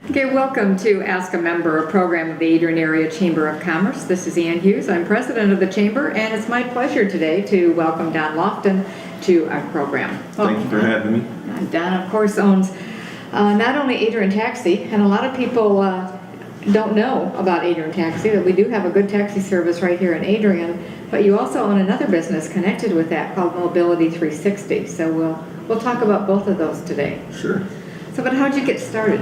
Okay, welcome to Ask a Member, a program of the Adrian Area Chamber of Commerce. This is Ann Hughes. I'm president of the Chamber, and it's my pleasure today to welcome Don Lofton to our program. Thank you for having me. Don, of course, owns not only Adrian Taxi, and a lot of people don't know about Adrian Taxi, that we do have a good taxi service right here in Adrian, but you also own another business connected with that called Mobility 360. So we'll talk about both of those today. Sure. So, but how'd you get started?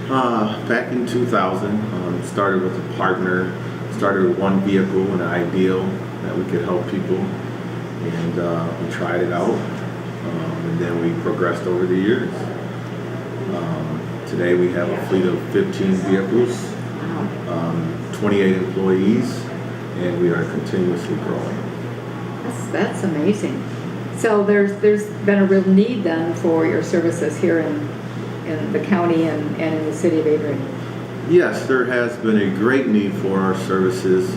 Back in 2000, started with a partner, started with one vehicle, an ideal that we could help people, and we tried it out, and then we progressed over the years. Today we have a fleet of 15 vehicles, 28 employees, and we are continuously growing. That's amazing. So there's been a real need then for your services here in the county and in the city of Adrian. Yes, there has been a great need for our services.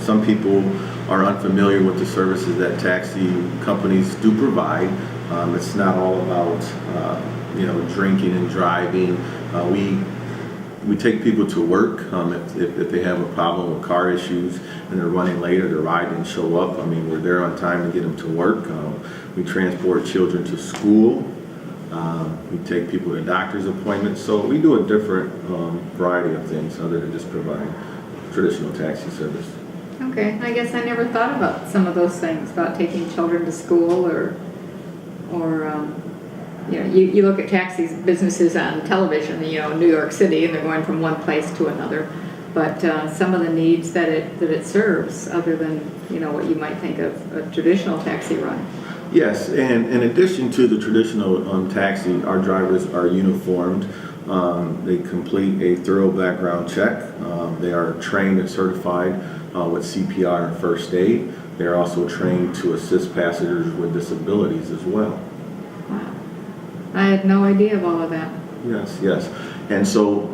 Some people are unfamiliar with the services that taxi companies do provide. It's not all about drinking and driving. We take people to work if they have a problem with car issues and they're running late or their ride didn't show up. I mean, we're there on time to get them to work. We transport children to school. We take people to doctor's appointments. So we do a different variety of things other than just providing traditional taxi service. Okay, I guess I never thought about some of those things, about taking children to school or you look at taxi businesses on television, New York City, and they're going from one place to another. But some of the needs that it serves, other than what you might think of a traditional taxi run. Yes, and in addition to the traditional taxi, our drivers are uniformed. They complete a thorough background check. They are trained and certified with CPR and first aid. They are also trained to assist passengers with disabilities as well. Wow. I had no idea of all of that. Yes. And so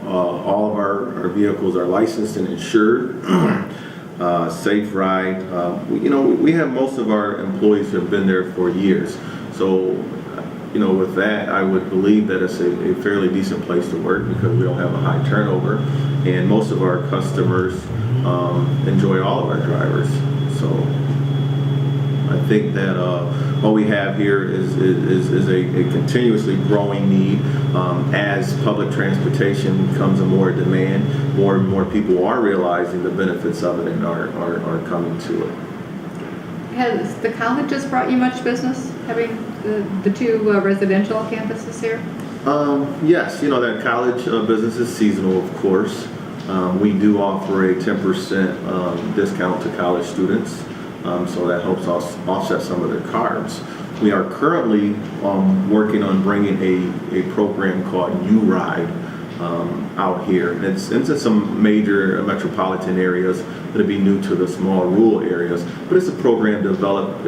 all of our vehicles are licensed and insured. Safe ride. We have most of our employees who have been there for years. So, with that, I would believe that it's a fairly decent place to work because we don't have a high turnover, and most of our customers enjoy all of our drivers. So, I think that what we have here is a continuously growing need. As public transportation becomes a more demand, more and more people are realizing the benefits of it and are coming to it. Has the college just brought you much business, having the two residential campuses here? Yes, that college business is seasonal, of course. We do offer a 10% discount to college students, so that helps us offset some of their cards. We are currently working on bringing a program called U-Ride out here. And it's in some major metropolitan areas that'll be new to the small rural areas. But it's a program developed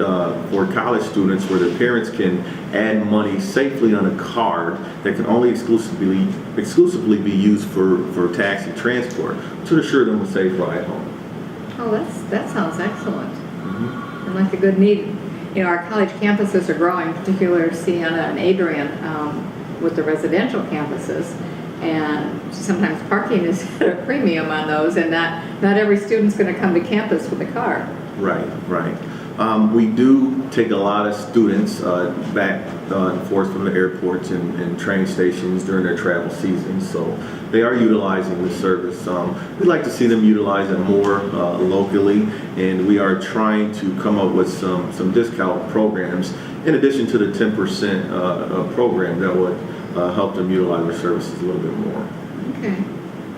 for college students where their parents can add money safely on a card that can only exclusively be used for taxi transport to assure them a safe ride home. Oh, that sounds excellent. Mm-hmm. And like a good need. Our college campuses are growing, particularly Siena and Adrian, with the residential campuses, and sometimes parking is at a premium on those, and not every student's going to come to campus with a car. Right. We do take a lot of students back and forth from the airports and train stations during their travel season, so they are utilizing the service. We'd like to see them utilize it more locally, and we are trying to come up with some discount programs in addition to the 10% program that would help them utilize their services a little bit more. Okay.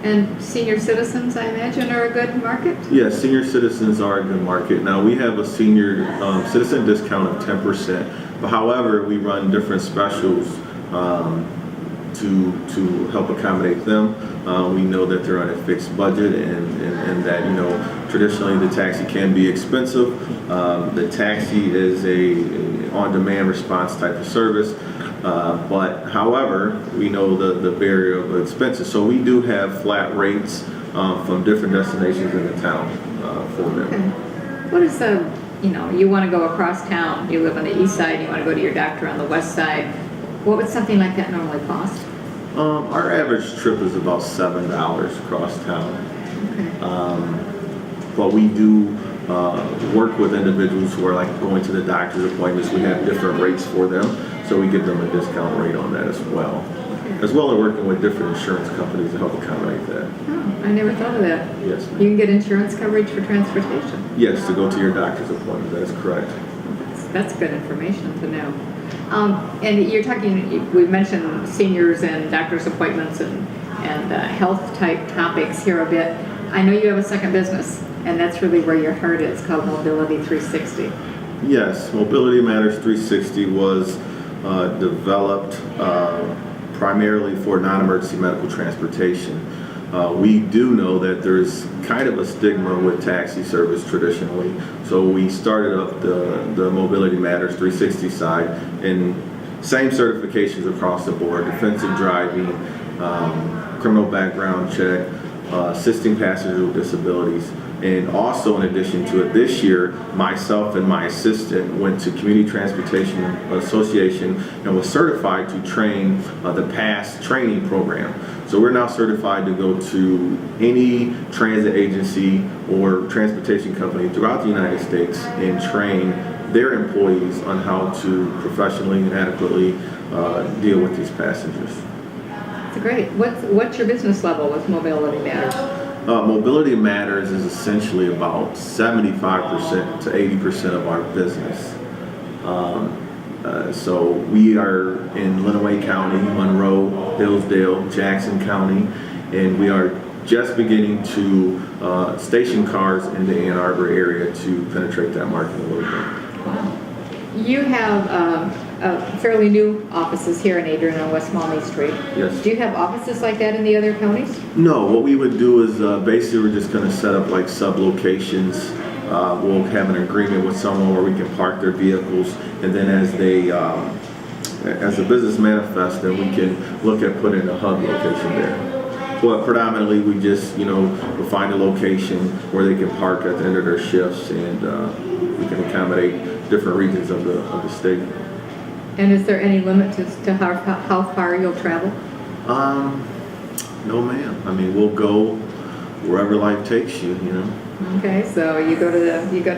And senior citizens, I imagine, are a good market? Yes, senior citizens are a good market. Now, we have a senior citizen discount of 10%, but however, we run different specials to help accommodate them. We know that they're on a fixed budget and that, traditionally the taxi can be expensive. The taxi is a on-demand response type of service. But however, we know the barrier of expenses. So we do have flat rates from different destinations in the town for them. Okay. What is you want to go across town, you live on the east side, you want to go to your doctor on the west side. What would something like that normally cost? Our average trip is about $7 across town. Okay. But we do work with individuals who are like going to the doctor's appointments. We have different rates for them, so we give them a discount rate on that as well. As well as working with different insurance companies to help accommodate that. Oh, I never thought of that. Yes, You ma'am. can get insurance coverage for transportation. Yes, to go to your doctor's appointment, that is correct. That's good information to know. And you're talking, we mentioned seniors and doctor's appointments and health type topics here a bit. I know you have a second business, and that's really where your heart is, called Mobility 360. Yes, Mobility Matters 360 was developed primarily for non-emergency medical transportation. We do know that there's kind of a stigma with taxi service traditionally, so we started up the Mobility Matters 360 side, and same certifications across the board: defensive driving, criminal background check, assisting passengers with disabilities. And also, in addition to it, this year, myself and my assistant went to Community Transportation Association and was certified to train the PASS training program. So we're now certified to go to any transit agency or transportation company throughout the United States and train their employees on how to professionally and adequately deal with these passengers. That's great. What's your business level with Mobility Matters? Mobility Matters is essentially about 75% to 80% of our business. So we are in Lenawee County, Monroe, Hillsdale, Jackson County, and we are just beginning to station cars in the Ann Arbor area to penetrate that market a little bit. You have fairly new offices here in Adrian on West Maumee Street. Yes. Do you have offices like that in the other counties? No, what we would do is basically we're just going to set up like sub-locations. We'll have an agreement with someone where we can park their vehicles, and then as the business manifests, then we can look at putting a hub location there. But predominantly we just, we'll find a location where they can park at the end of their shifts, and we can accommodate different regions of the state. And is there any limit to how far you'll travel? No, ma'am. I mean, we'll go wherever life takes you. Okay, so you go to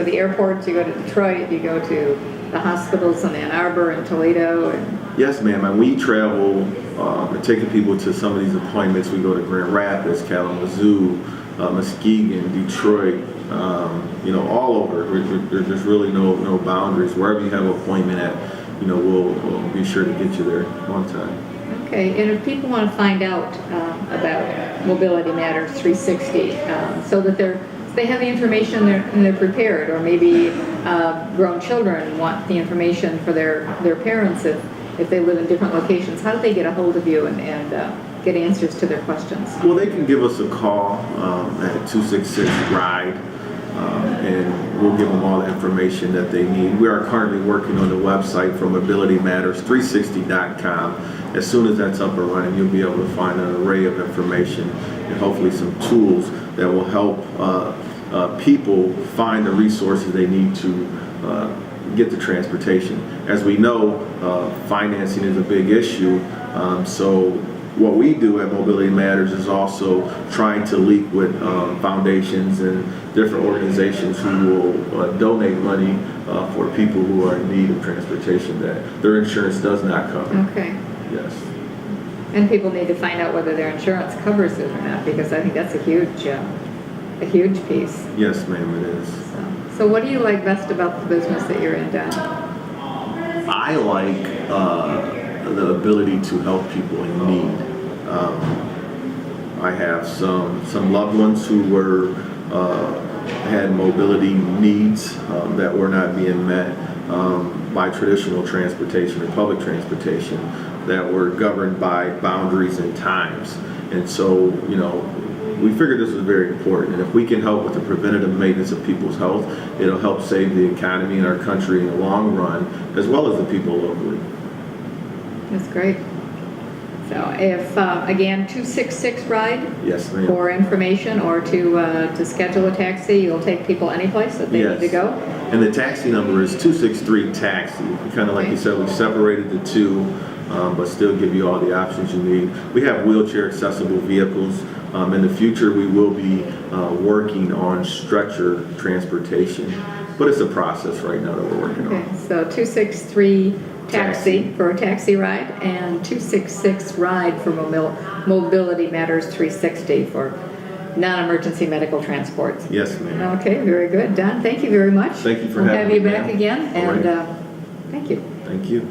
the airport, you go to Detroit, you go to the hospitals in Ann Arbor and Toledo. Yes, ma'am. And we travel, taking people to some of these appointments. We go to Grand Rapids, Kalamazoo, Muskegon, Detroit. All over. There's really no boundaries. Wherever you have an appointment at, we'll be sure to get you there on time. Okay, and if people want to find out about Mobility Matters 360, so that they have the information and they're prepared, or maybe grown children want the information for their parents if they live in different locations, how do they get a hold of you and get answers to their questions? Well, they can give us a call at 266-RIDE. And we'll give them all the information that they need. We are currently working on the website for mobilitymatters360.com. As soon as that's up and running, you'll be able to find an array of information and hopefully some tools that will help people find the resources they need to get the transportation. As we know, financing is a big issue, so what we do at Mobility Matters is also trying to link with foundations and different organizations who will donate money for people who are in need of transportation that their insurance does not cover. Okay. Yes. And people need to find out whether their insurance covers it or not, because I think that's a huge piece. Yes, ma'am, it is. So what do you like best about the business that you're in, Don? I like the ability to help people in need. I have some loved ones who had mobility needs that were not being met by traditional transportation or public transportation, that were governed by boundaries and times. And so, we figured this was very important. And if we can help with the preventative maintenance of people's health, it'll help save the economy in our country in the long run, as well as the people locally. That's great. So if, again, 266-RIDE Yes, ma'am. for information or to schedule a taxi, you'll take people any place that they need to go? And the taxi number is 263-TAXI. Kind of like you said, we separated the two. but still give you all the options you need. We have wheelchair accessible vehicles. In the future, we will be working on stretcher transportation, but it's a process right now that we're working on. Okay, so 263 taxi for a taxi ride, and 266 ride for Mobility Matters 360 for non-emergency medical transports. Yes, ma'am. Okay, very good. Don, thank you very much. Thank you for We'll having have you me, back ma'am. again, and All right. thank you. Thank you.